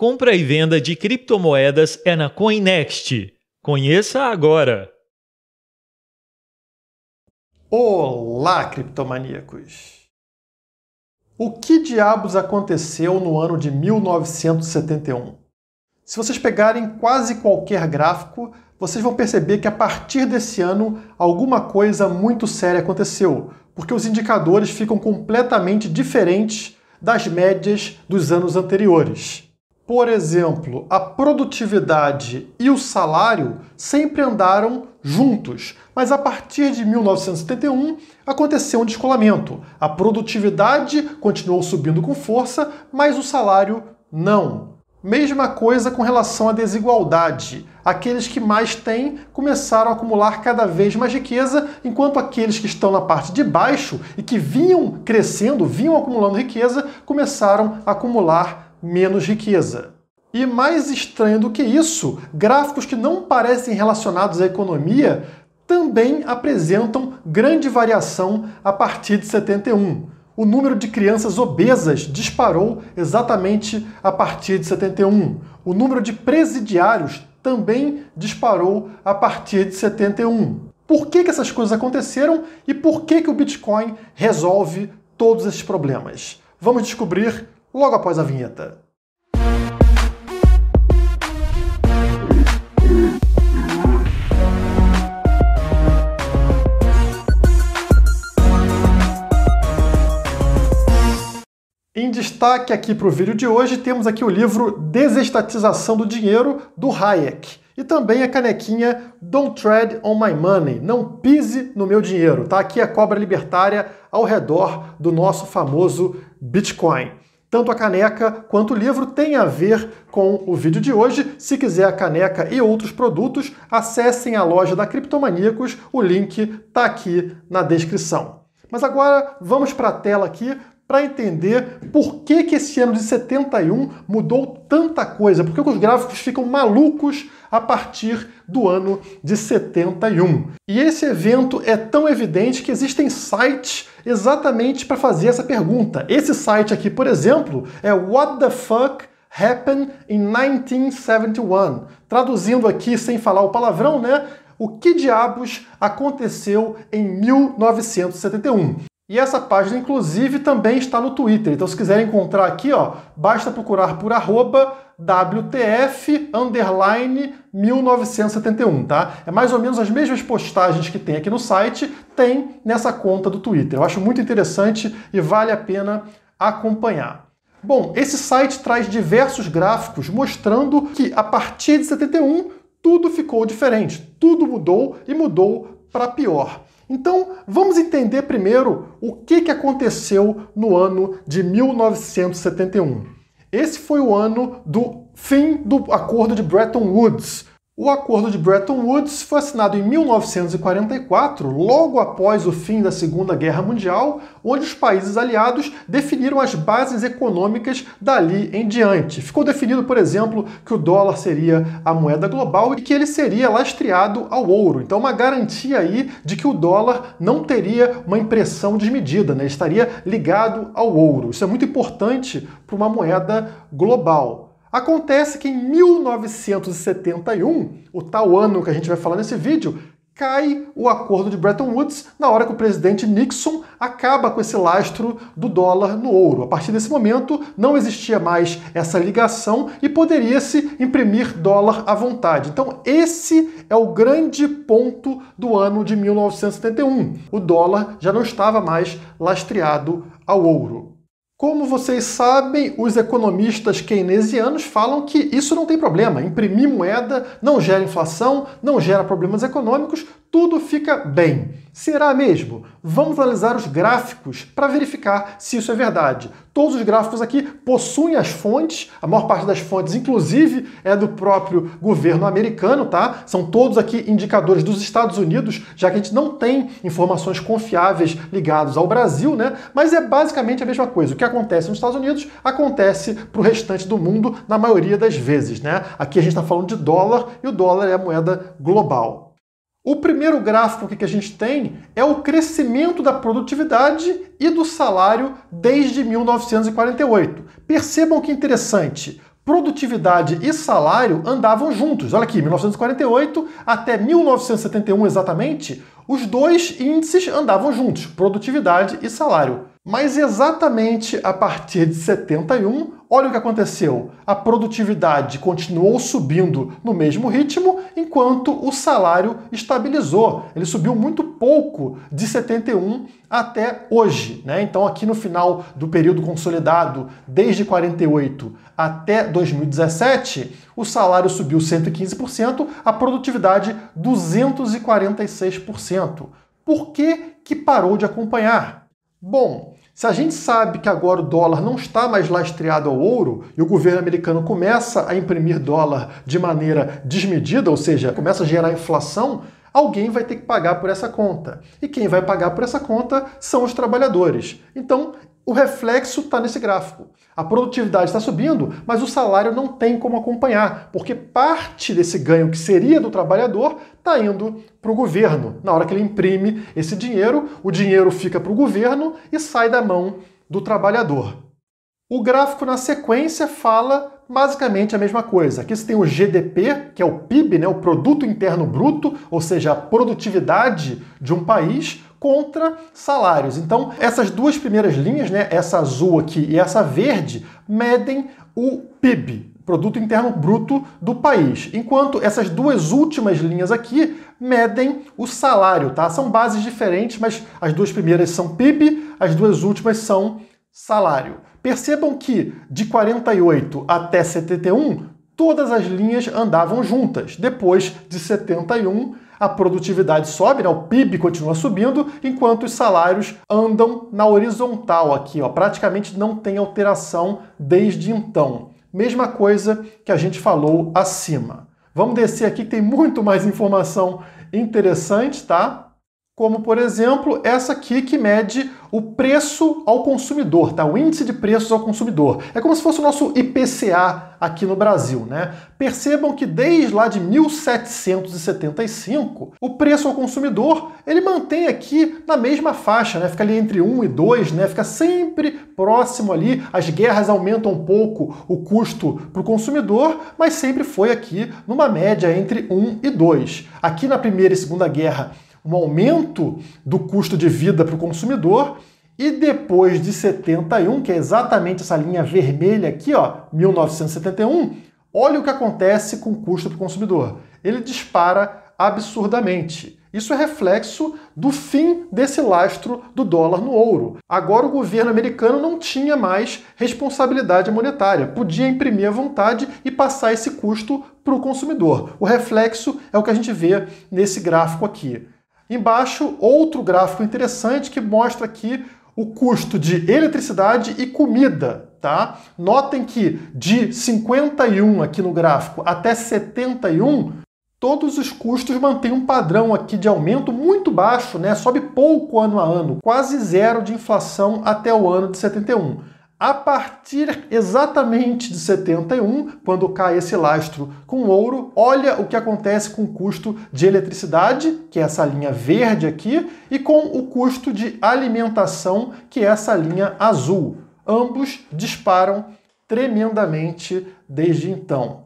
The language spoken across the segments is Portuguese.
Compra e venda de criptomoedas é na Coinext. Conheça agora! Olá, criptomaníacos! O que diabos aconteceu no ano de 1971? Se vocês pegarem quase qualquer gráfico, vocês vão perceber que a partir desse ano alguma coisa muito séria aconteceu, porque os indicadores ficam completamente diferentes das médias dos anos anteriores. Por exemplo, a produtividade e o salário sempre andaram juntos, mas a partir de 1971 aconteceu um descolamento. A produtividade continuou subindo com força, mas o salário não. Mesma coisa com relação à desigualdade. Aqueles que mais têm começaram a acumular cada vez mais riqueza, enquanto aqueles que estão na parte de baixo e que vinham crescendo, vinham acumulando riqueza, começaram a acumular menos riqueza. E mais estranho do que isso, gráficos que não parecem relacionados à economia também apresentam grande variação a partir de 71. O número de crianças obesas disparou exatamente a partir de 71. O número de presidiários também disparou a partir de 71. Por que essas coisas aconteceram e por que o Bitcoin resolve todos esses problemas? Vamos descobrir logo após a vinheta. Em destaque aqui para o vídeo de hoje, temos aqui o livro Desestatização do Dinheiro, do Hayek. E também a canequinha Don't Tread on My Money, não pise no meu dinheiro. Tá aqui a cobra libertária ao redor do nosso famoso Bitcoin. Tanto a caneca quanto o livro têm a ver com o vídeo de hoje. Se quiser a caneca e outros produtos, acessem a loja da Criptomaníacos, o link está aqui na descrição. Mas agora vamos para a tela aqui para entender por que esse ano de 71 mudou tanta coisa, por que os gráficos ficam malucos a partir do ano de 71. E esse evento é tão evidente que existem sites exatamente para fazer essa pergunta. Esse site aqui, por exemplo, é What the Fuck Happened in 1971? Traduzindo aqui sem falar o palavrão, né? O que diabos aconteceu em 1971? E essa página, inclusive, também está no Twitter. Então, se quiserem encontrar aqui, ó, basta procurar por @WTF_1971, tá? É mais ou menos as mesmas postagens que tem aqui no site, tem nessa conta do Twitter. Eu acho muito interessante e vale a pena acompanhar. Bom, esse site traz diversos gráficos mostrando que, a partir de 71, tudo ficou diferente. Tudo mudou e mudou para pior. Então, vamos entender primeiro o que aconteceu no ano de 1971. Esse foi o ano do fim do Acordo de Bretton Woods. O Acordo de Bretton Woods foi assinado em 1944, logo após o fim da Segunda Guerra Mundial, onde os países aliados definiram as bases econômicas dali em diante. Ficou definido, por exemplo, que o dólar seria a moeda global e que ele seria lastreado ao ouro. Então, uma garantia aí de que o dólar não teria uma impressão desmedida, né? Ele estaria ligado ao ouro. Isso é muito importante para uma moeda global. Acontece que em 1971, o tal ano que a gente vai falar nesse vídeo, cai o Acordo de Bretton Woods na hora que o presidente Nixon acaba com esse lastro do dólar no ouro. A partir desse momento, não existia mais essa ligação e poderia-se imprimir dólar à vontade. Então, esse é o grande ponto do ano de 1971. O dólar já não estava mais lastreado ao ouro. Como vocês sabem, os economistas keynesianos falam que isso não tem problema. Imprimir moeda não gera inflação, não gera problemas econômicos, tudo fica bem. Será mesmo? Vamos analisar os gráficos para verificar se isso é verdade. Todos os gráficos aqui possuem as fontes, a maior parte das fontes, inclusive, é do próprio governo americano, tá? São todos aqui indicadores dos Estados Unidos, já que a gente não tem informações confiáveis ligadas ao Brasil, né? Mas é basicamente a mesma coisa. O que acontece nos Estados Unidos acontece para o restante do mundo na maioria das vezes, né? Aqui a gente está falando de dólar e o dólar é a moeda global. O primeiro gráfico que a gente tem é o crescimento da produtividade e do salário desde 1948. Percebam que interessante. produtividade e salário andavam juntos. Olha aqui, 1948 até 1971 exatamente, os dois índices andavam juntos, produtividade e salário. Mas exatamente a partir de 71, olha o que aconteceu. A produtividade continuou subindo no mesmo ritmo, enquanto o salário estabilizou. Ele subiu muito pouco de 71 até hoje, né? Então aqui no final do período consolidado, desde 48 até 2017, o salário subiu 115%, a produtividade 246%. Por que parou de acompanhar? Bom, se a gente sabe que agora o dólar não está mais lastreado ao ouro e o governo americano começa a imprimir dólar de maneira desmedida, ou seja, começa a gerar inflação, alguém vai ter que pagar por essa conta. E quem vai pagar por essa conta são os trabalhadores. Então, o reflexo está nesse gráfico. A produtividade está subindo, mas o salário não tem como acompanhar, porque parte desse ganho que seria do trabalhador está indo para o governo. Na hora que ele imprime esse dinheiro, o dinheiro fica para o governo e sai da mão do trabalhador. O gráfico na sequência fala basicamente a mesma coisa. Aqui você tem o GDP, que é o PIB, né, o Produto Interno Bruto, ou seja, a produtividade de um país, contra salários. Então, essas duas primeiras linhas, né, essa azul aqui e essa verde, medem o PIB, Produto Interno Bruto do país, enquanto essas duas últimas linhas aqui medem o salário, tá? São bases diferentes, mas as duas primeiras são PIB, as duas últimas são salário. Percebam que de 48 até 71, todas as linhas andavam juntas. Depois de 71, a produtividade sobe, né? O PIB continua subindo, enquanto os salários andam na horizontal aqui, ó. Praticamente não tem alteração desde então. Mesma coisa que a gente falou acima. Vamos descer aqui que tem muito mais informação interessante, tá? Como, por exemplo, essa aqui que mede o preço ao consumidor, tá? O índice de preços ao consumidor. É como se fosse o nosso IPCA aqui no Brasil, né? Percebam que desde lá de 1775, o preço ao consumidor, ele mantém aqui na mesma faixa, né? Fica ali entre 1 e 2, né? Fica sempre próximo ali. As guerras aumentam um pouco o custo para o consumidor, mas sempre foi aqui numa média entre 1 e 2. Aqui na Primeira e Segunda Guerra, um aumento do custo de vida para o consumidor, e depois de 71, que é exatamente essa linha vermelha aqui, ó, 1971, olha o que acontece com o custo para o consumidor. Ele dispara absurdamente. Isso é reflexo do fim desse lastro do dólar no ouro. Agora o governo americano não tinha mais responsabilidade monetária, podia imprimir à vontade e passar esse custo para o consumidor. O reflexo é o que a gente vê nesse gráfico aqui. Embaixo, outro gráfico interessante que mostra aqui o custo de eletricidade e comida, tá? Notem que de 51 aqui no gráfico até 71, todos os custos mantêm um padrão aqui de aumento muito baixo, né? Sobe pouco ano a ano, quase zero de inflação até o ano de 71. A partir exatamente de 71, quando cai esse lastro com ouro, olha o que acontece com o custo de eletricidade, que é essa linha verde aqui, e com o custo de alimentação, que é essa linha azul. Ambos disparam tremendamente desde então.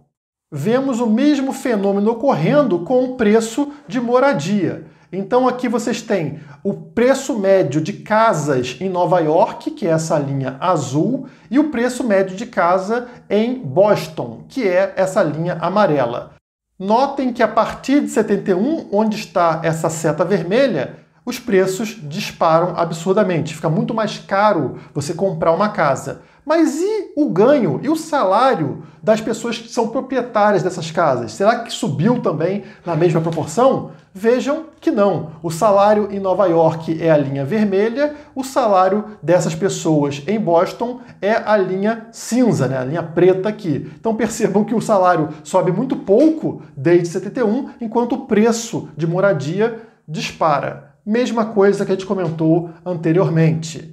Vemos o mesmo fenômeno ocorrendo com o preço de moradia. Então aqui vocês têm o preço médio de casas em Nova York, que é essa linha azul, e o preço médio de casa em Boston, que é essa linha amarela. Notem que a partir de 71, onde está essa seta vermelha, os preços disparam absurdamente. Fica muito mais caro você comprar uma casa. Mas e o ganho e o salário das pessoas que são proprietárias dessas casas? Será que subiu também na mesma proporção? Vejam que não. O salário em Nova York é a linha vermelha, o salário dessas pessoas em Boston é a linha cinza, né? A linha preta aqui. Então percebam que o salário sobe muito pouco desde 71, enquanto o preço de moradia dispara. Mesma coisa que a gente comentou anteriormente.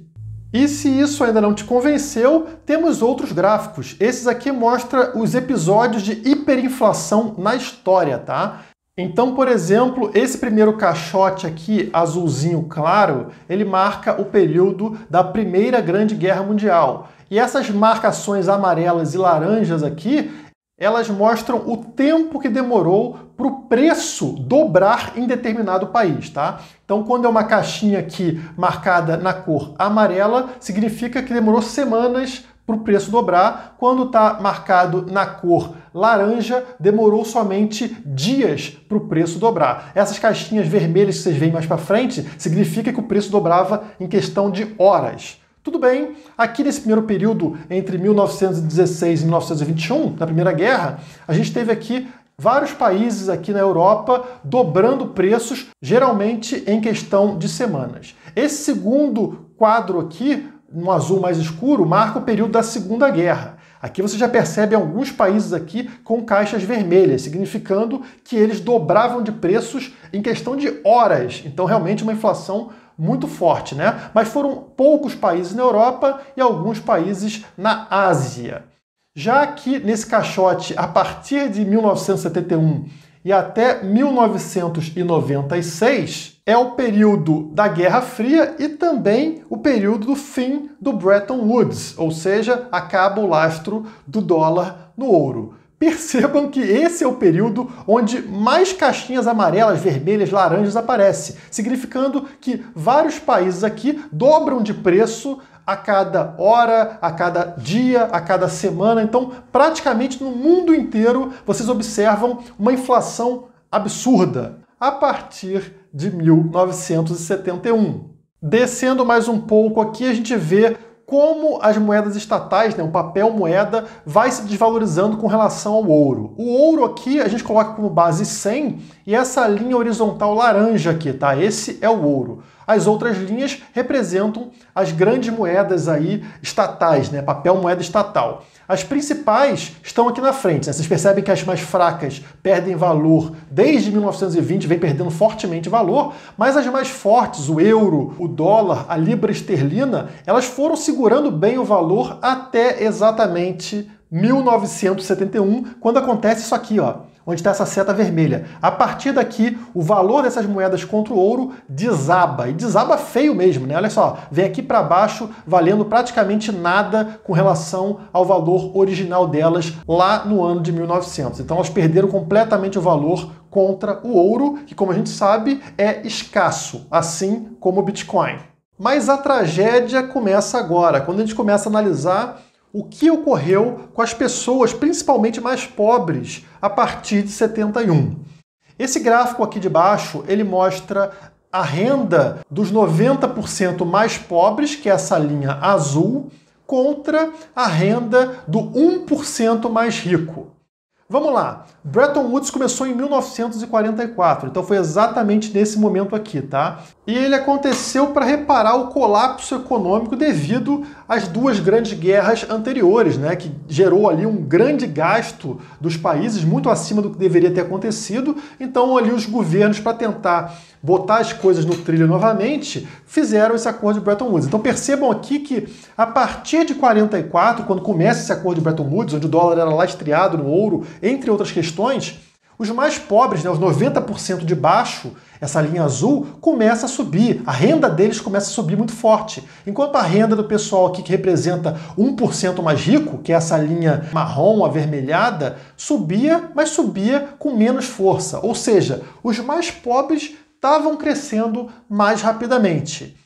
E se isso ainda não te convenceu, temos outros gráficos. Esses aqui mostram os episódios de hiperinflação na história, tá? Então, por exemplo, esse primeiro caixote aqui, azulzinho claro, ele marca o período da Primeira Grande Guerra Mundial. E essas marcações amarelas e laranjas aqui, elas mostram o tempo que demorou para o preço dobrar em determinado país, tá? Então, quando é uma caixinha aqui marcada na cor amarela, significa que demorou semanas para o preço dobrar. Quando está marcado na cor laranja, demorou somente dias para o preço dobrar. Essas caixinhas vermelhas que vocês veem mais para frente, significa que o preço dobrava em questão de horas. Tudo bem, aqui nesse primeiro período, entre 1916 e 1921, na Primeira Guerra, a gente teve aqui vários países aqui na Europa dobrando preços, geralmente em questão de semanas. Esse segundo quadro aqui, no azul mais escuro, marca o período da Segunda Guerra. Aqui você já percebe alguns países aqui com caixas vermelhas, significando que eles dobravam de preços em questão de horas. Então, realmente, uma inflação muito forte, né? Mas foram poucos países na Europa e alguns países na Ásia. Já aqui nesse caixote, a partir de 1971 e até 1996, é o período da Guerra Fria e também o período do fim do Bretton Woods, ou seja, acaba o lastro do dólar no ouro. Percebam que esse é o período onde mais caixinhas amarelas, vermelhas, laranjas aparecem, significando que vários países aqui dobram de preço a cada hora, a cada dia, a cada semana. Então, praticamente no mundo inteiro, vocês observam uma inflação absurda a partir de 1971. Descendo mais um pouco aqui, a gente vê como as moedas estatais, né, o papel moeda, vai se desvalorizando com relação ao ouro. O ouro aqui a gente coloca como base 100 e essa linha horizontal laranja aqui, tá? Esse é o ouro. As outras linhas representam as grandes moedas aí estatais, né? Papel moeda estatal. As principais estão aqui na frente, né? Vocês percebem que as mais fracas perdem valor desde 1920, vem perdendo fortemente valor, mas as mais fortes, o euro, o dólar, a libra esterlina, elas foram segurando bem o valor até exatamente 1971, quando acontece isso aqui, ó, onde está essa seta vermelha. A partir daqui, o valor dessas moedas contra o ouro desaba, e desaba feio mesmo, né? Olha só, vem aqui para baixo valendo praticamente nada com relação ao valor original delas lá no ano de 1900. Então elas perderam completamente o valor contra o ouro, que, como a gente sabe, é escasso, assim como o Bitcoin. Mas a tragédia começa agora, quando a gente começa a analisar o que ocorreu com as pessoas, principalmente mais pobres, a partir de 71. Esse gráfico aqui de baixo, ele mostra a renda dos 90% mais pobres, que é essa linha azul, contra a renda do 1% mais rico. Vamos lá, Bretton Woods começou em 1944, então foi exatamente nesse momento aqui, tá? E ele aconteceu para reparar o colapso econômico devido às duas grandes guerras anteriores, né? Que gerou ali um grande gasto dos países, muito acima do que deveria ter acontecido. Então ali os governos, para tentar botar as coisas no trilho novamente, fizeram esse acordo de Bretton Woods. Então percebam aqui que a partir de 44, quando começa esse acordo de Bretton Woods, onde o dólar era lastreado no ouro, entre outras questões, os mais pobres, né, os 90% de baixo, essa linha azul, começa a subir. A renda deles começa a subir muito forte. Enquanto a renda do pessoal aqui, que representa 1% mais rico, que é essa linha marrom avermelhada, subia, mas subia com menos força. Ou seja, os mais pobres estavam crescendo mais rapidamente.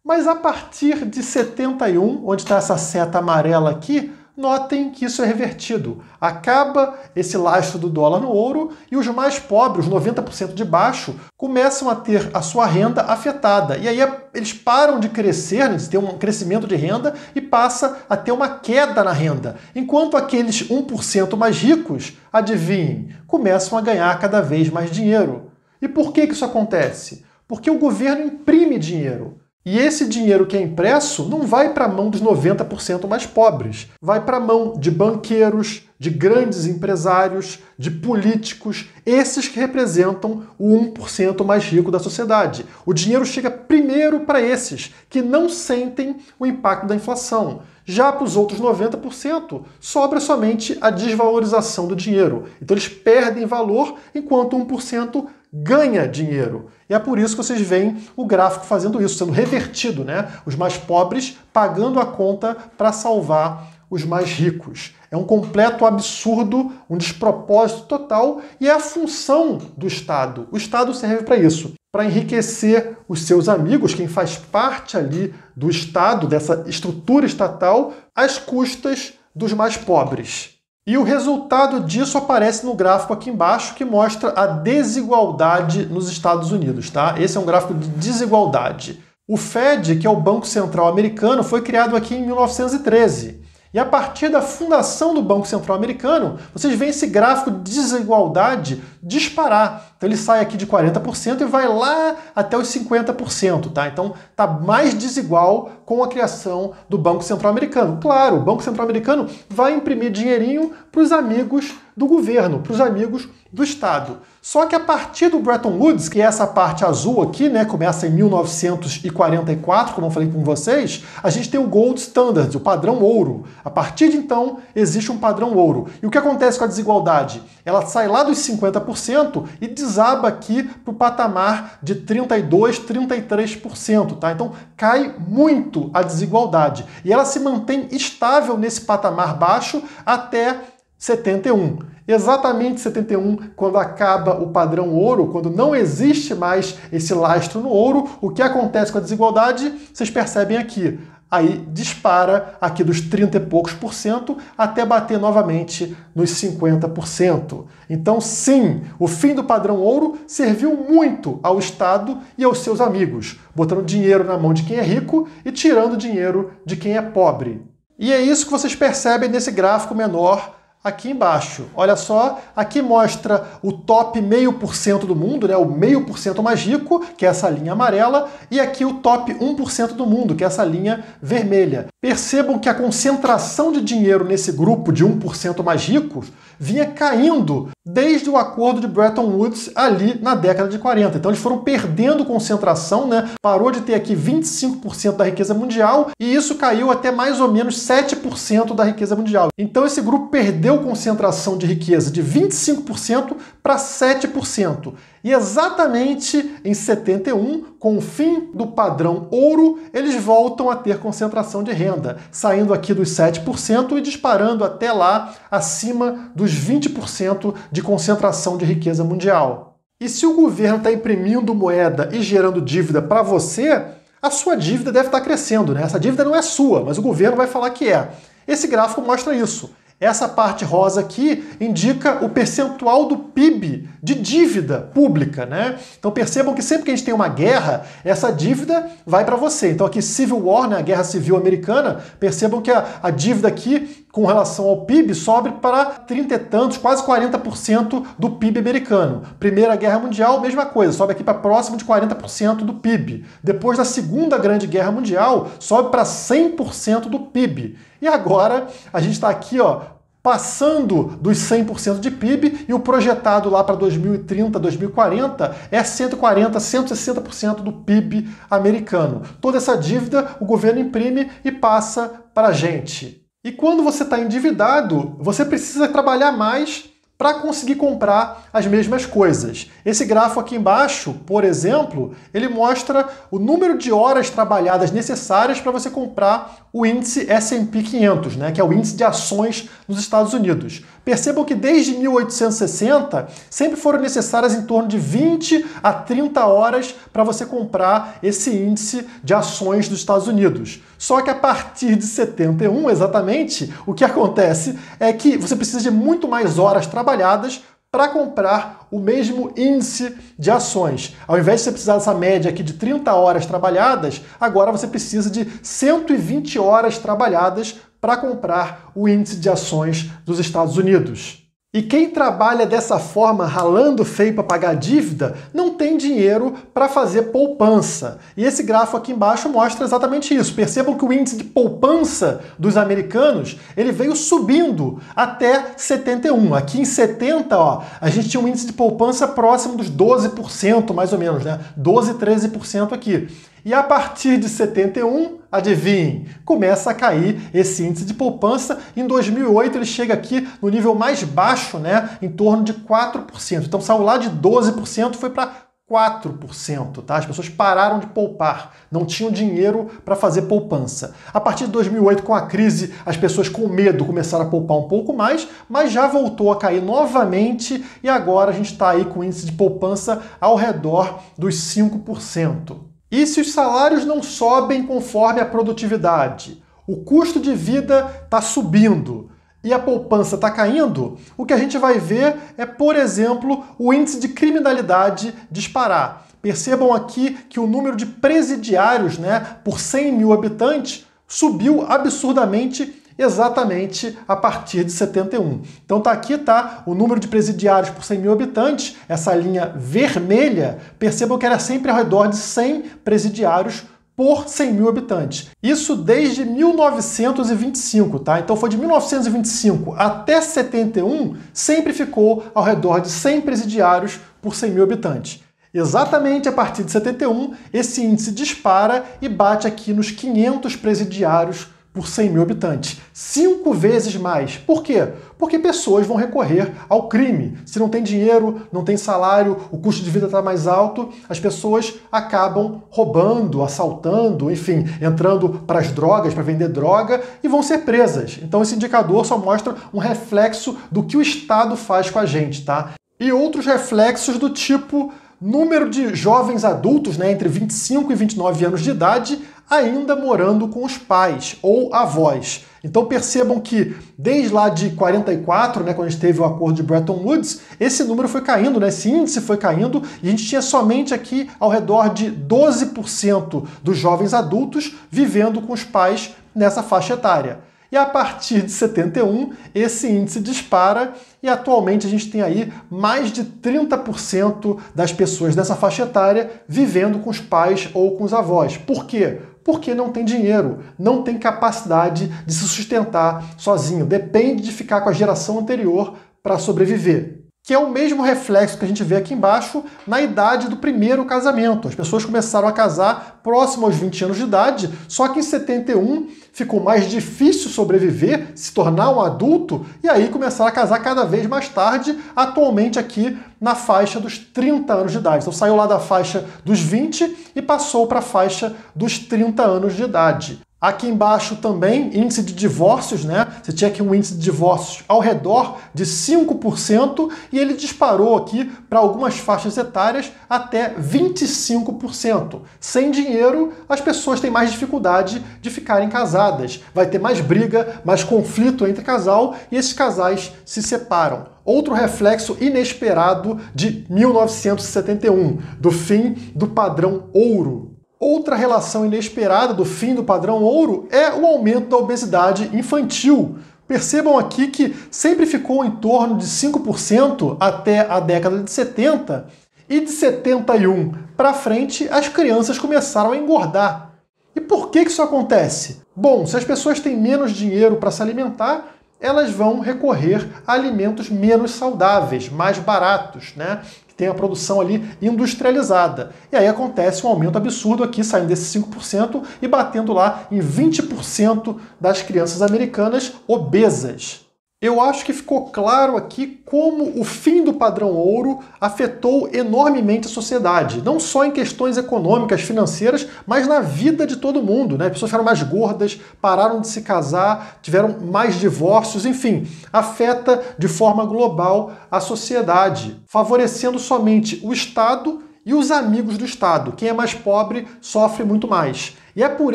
Mas a partir de 71, onde está essa seta amarela aqui, notem que isso é revertido. Acaba esse lastro do dólar no ouro e os mais pobres, os 90% de baixo, começam a ter a sua renda afetada. E aí eles param de crescer, né, de ter um crescimento de renda e passa a ter uma queda na renda. Enquanto aqueles 1% mais ricos, adivinhem, começam a ganhar cada vez mais dinheiro. E por que isso acontece? Porque o governo imprime dinheiro. E esse dinheiro que é impresso não vai para a mão dos 90% mais pobres. Vai para a mão de banqueiros, de grandes empresários, de políticos, esses que representam o 1% mais rico da sociedade. O dinheiro chega primeiro para esses, que não sentem o impacto da inflação. Já para os outros 90%, sobra somente a desvalorização do dinheiro. Então eles perdem valor, enquanto 1% ganha dinheiro. E é por isso que vocês veem o gráfico fazendo isso, sendo revertido, né? Os mais pobres pagando a conta para salvar os mais ricos. É um completo absurdo, um despropósito total, e é a função do Estado. O Estado serve para isso, para enriquecer os seus amigos, quem faz parte ali do Estado, dessa estrutura estatal, às custas dos mais pobres. E o resultado disso aparece no gráfico aqui embaixo, que mostra a desigualdade nos Estados Unidos, tá? Esse é um gráfico de desigualdade. O Fed, que é o Banco Central Americano, foi criado aqui em 1913. E a partir da fundação do Banco Central Americano, vocês veem esse gráfico de desigualdade disparar. Então ele sai aqui de 40% e vai lá até os 50%, tá? Então tá mais desigual com a criação do Banco Central Americano. Claro, o Banco Central Americano vai imprimir dinheirinho para os amigos do governo, para os amigos do Estado. Só que a partir do Bretton Woods, que é essa parte azul aqui, né, começa em 1944, como eu falei com vocês, a gente tem o Gold Standard, o padrão ouro. A partir de então, existe um padrão ouro. E o que acontece com a desigualdade? Ela sai lá dos 50% e desaba aqui para o patamar de 32%, 33%, tá? Então cai muito a desigualdade. E ela se mantém estável nesse patamar baixo até 71. Exatamente 71, quando acaba o padrão ouro, quando não existe mais esse lastro no ouro, o que acontece com a desigualdade, vocês percebem aqui. Aí dispara aqui dos 30 e poucos por cento até bater novamente nos 50%. Então, sim, o fim do padrão ouro serviu muito ao Estado e aos seus amigos, botando dinheiro na mão de quem é rico e tirando dinheiro de quem é pobre. E é isso que vocês percebem nesse gráfico menor aqui embaixo. Olha só, aqui mostra o top 0,5% do mundo, né? O 0,5% mais rico, que é essa linha amarela, e aqui o top 1% do mundo, que é essa linha vermelha. Percebam que a concentração de dinheiro nesse grupo de 1% mais ricos vinha caindo desde o acordo de Bretton Woods ali na década de 40. Então eles foram perdendo concentração, né? Parou de ter aqui 25% da riqueza mundial e isso caiu até mais ou menos 7% da riqueza mundial. Então esse grupo perdeu concentração de riqueza de 25% para 7%. E exatamente em 71, com o fim do padrão ouro, eles voltam a ter concentração de renda, saindo aqui dos 7% e disparando até lá acima dos 20% de concentração de riqueza mundial. E se o governo está imprimindo moeda e gerando dívida para você, a sua dívida deve estar crescendo, né? Essa dívida não é sua, mas o governo vai falar que é. Esse gráfico mostra isso. Essa parte rosa aqui indica o percentual do PIB de dívida pública, né? Então percebam que sempre que a gente tem uma guerra, essa dívida vai para você. Então aqui Civil War, né, a Guerra Civil Americana, percebam que a dívida aqui com relação ao PIB sobe para 30 e tantos, quase 40% do PIB americano. Primeira Guerra Mundial, mesma coisa, sobe aqui para próximo de 40% do PIB. Depois da Segunda Grande Guerra Mundial, sobe para 100% do PIB. E agora a gente está aqui, ó, passando dos 100% de PIB e o projetado lá para 2030, 2040 é 140%, 160% do PIB americano. Toda essa dívida o governo imprime e passa para a gente. E quando você está endividado, você precisa trabalhar mais para conseguir comprar as mesmas coisas. Esse gráfico aqui embaixo, por exemplo, ele mostra o número de horas trabalhadas necessárias para você comprar o índice S&P 500, né, que é o índice de ações nos Estados Unidos. Percebam que desde 1860 sempre foram necessárias em torno de 20 a 30 horas para você comprar esse índice de ações dos Estados Unidos. Só que a partir de 71, exatamente, o que acontece é que você precisa de muito mais horas trabalhadas para comprar o mesmo índice de ações. Ao invés de você precisar dessa média aqui de 30 horas trabalhadas, agora você precisa de 120 horas trabalhadas para comprar o índice de ações dos Estados Unidos. E quem trabalha dessa forma, ralando feio para pagar dívida, não tem dinheiro para fazer poupança. E esse gráfico aqui embaixo mostra exatamente isso. Percebam que o índice de poupança dos americanos, ele veio subindo até 71. Aqui em 70, ó, a gente tinha um índice de poupança próximo dos 12%, mais ou menos, né? 12, 13% aqui. E a partir de 71, adivinhem, começa a cair esse índice de poupança. Em 2008 ele chega aqui no nível mais baixo, né, em torno de 4%. Então saiu lá de 12%, foi para 4%, tá? As pessoas pararam de poupar, não tinham dinheiro para fazer poupança. A partir de 2008, com a crise, as pessoas com medo começaram a poupar um pouco mais, mas já voltou a cair novamente e agora a gente está aí com o índice de poupança ao redor dos 5%. E se os salários não sobem conforme a produtividade? O custo de vida está subindo e a poupança está caindo? O que a gente vai ver é, por exemplo, o índice de criminalidade disparar. Percebam aqui que o número de presidiários, né, por 100 mil habitantes subiu absurdamente exatamente a partir de 71. Então aqui tá o número de presidiários por 100 mil habitantes, essa linha vermelha, percebam que era sempre ao redor de 100 presidiários por 100 mil habitantes. Isso desde 1925, tá? Então foi de 1925 até 71, sempre ficou ao redor de 100 presidiários por 100 mil habitantes. Exatamente a partir de 71, esse índice dispara e bate aqui nos 500 presidiários por 100 mil habitantes. 5 vezes mais. Por quê? Porque pessoas vão recorrer ao crime. Se não tem dinheiro, não tem salário, o custo de vida está mais alto, as pessoas acabam roubando, assaltando, enfim, entrando para as drogas, para vender droga e vão ser presas. Então esse indicador só mostra um reflexo do que o Estado faz com a gente, tá? E outros reflexos do tipo número de jovens adultos, né, entre 25 e 29 anos de idade, ainda morando com os pais ou avós. Então percebam que desde lá de 44, né, quando a gente teve o acordo de Bretton Woods, esse número foi caindo, né, esse índice foi caindo, e a gente tinha somente aqui ao redor de 12% dos jovens adultos vivendo com os pais nessa faixa etária. E a partir de 71, esse índice dispara e atualmente a gente tem aí mais de 30% das pessoas dessa faixa etária vivendo com os pais ou com os avós. Por quê? Porque não tem dinheiro, não tem capacidade de se sustentar sozinho, depende de ficar com a geração anterior para sobreviver. Que é o mesmo reflexo que a gente vê aqui embaixo na idade do primeiro casamento. As pessoas começaram a casar próximo aos 20 anos de idade, só que em 71 ficou mais difícil sobreviver, se tornar um adulto, e aí começaram a casar cada vez mais tarde, atualmente aqui na faixa dos 30 anos de idade. Então saiu lá da faixa dos 20 e passou para a faixa dos 30 anos de idade. Aqui embaixo também, índice de divórcios, né? Você tinha aqui um índice de divórcios ao redor de 5% e ele disparou aqui para algumas faixas etárias até 25%. Sem dinheiro, as pessoas têm mais dificuldade de ficarem casadas. Vai ter mais briga, mais conflito entre casal e esses casais se separam. Outro reflexo inesperado de 1971, do fim do padrão ouro. Outra relação inesperada do fim do padrão ouro é o aumento da obesidade infantil. Percebam aqui que sempre ficou em torno de 5% até a década de 70, e de 71 para frente as crianças começaram a engordar. E por que isso acontece? Bom, se as pessoas têm menos dinheiro para se alimentar, elas vão recorrer a alimentos menos saudáveis, mais baratos, né? Tem a produção ali industrializada. E aí acontece um aumento absurdo aqui, saindo desses 5% e batendo lá em 20% das crianças americanas obesas. Eu acho que ficou claro aqui como o fim do padrão ouro afetou enormemente a sociedade, não só em questões econômicas, financeiras, mas na vida de todo mundo, né? As pessoas ficaram mais gordas, pararam de se casar, tiveram mais divórcios, enfim, afeta de forma global a sociedade, favorecendo somente o Estado e os amigos do Estado. Quem é mais pobre sofre muito mais. E é por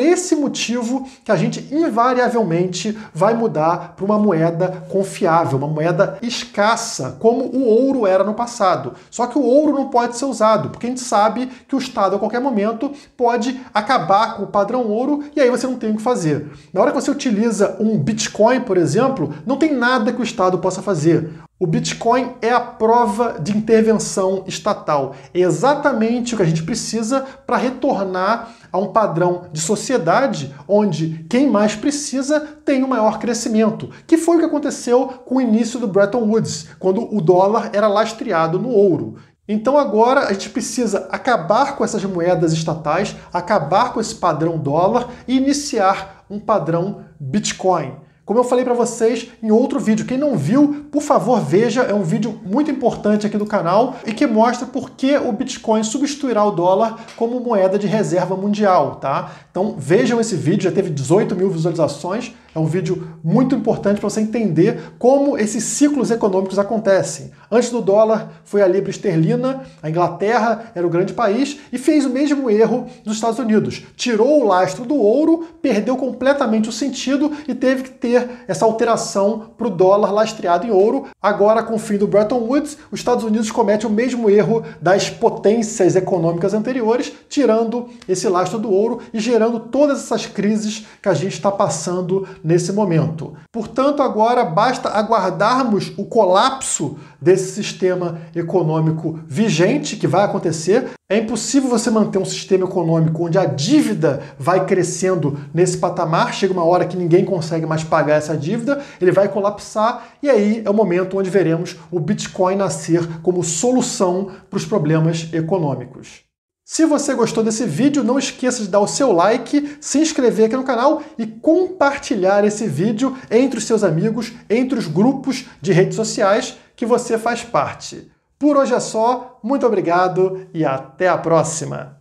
esse motivo que a gente invariavelmente vai mudar para uma moeda confiável, uma moeda escassa, como o ouro era no passado. Só que o ouro não pode ser usado, porque a gente sabe que o Estado a qualquer momento pode acabar com o padrão ouro e aí você não tem o que fazer. Na hora que você utiliza um Bitcoin, por exemplo, não tem nada que o Estado possa fazer. O Bitcoin é a prova de intervenção estatal. É exatamente o que a gente precisa para retornar a um padrão de sociedade onde quem mais precisa tem o maior crescimento, que foi o que aconteceu com o início do Bretton Woods, quando o dólar era lastreado no ouro. Então agora a gente precisa acabar com essas moedas estatais, acabar com esse padrão dólar e iniciar um padrão Bitcoin. Como eu falei para vocês em outro vídeo, quem não viu, por favor veja, é um vídeo muito importante aqui do canal e que mostra por que o Bitcoin substituirá o dólar como moeda de reserva mundial, tá? Então vejam esse vídeo, já teve 18 mil visualizações, é um vídeo muito importante para você entender como esses ciclos econômicos acontecem. Antes do dólar foi a libra esterlina, a Inglaterra era o grande país e fez o mesmo erro dos Estados Unidos. Tirou o lastro do ouro, perdeu completamente o sentido e teve que ter essa alteração para o dólar lastreado em ouro. Agora, com o fim do Bretton Woods, os Estados Unidos cometem o mesmo erro das potências econômicas anteriores, tirando esse lastro do ouro e gerando todas essas crises que a gente está passando nesse momento. Portanto, agora basta aguardarmos o colapso desse sistema econômico vigente, que vai acontecer. É impossível você manter um sistema econômico onde a dívida vai crescendo nesse patamar, chega uma hora que ninguém consegue mais pagar essa dívida, ele vai colapsar e aí é o momento onde veremos o Bitcoin nascer como solução para os problemas econômicos. Se você gostou desse vídeo, não esqueça de dar o seu like, se inscrever aqui no canal e compartilhar esse vídeo entre os seus amigos, entre os grupos de redes sociais que você faz parte. Por hoje é só, muito obrigado e até a próxima!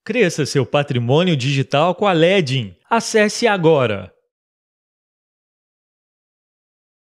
Cresça seu patrimônio digital com a Ledin. Acesse agora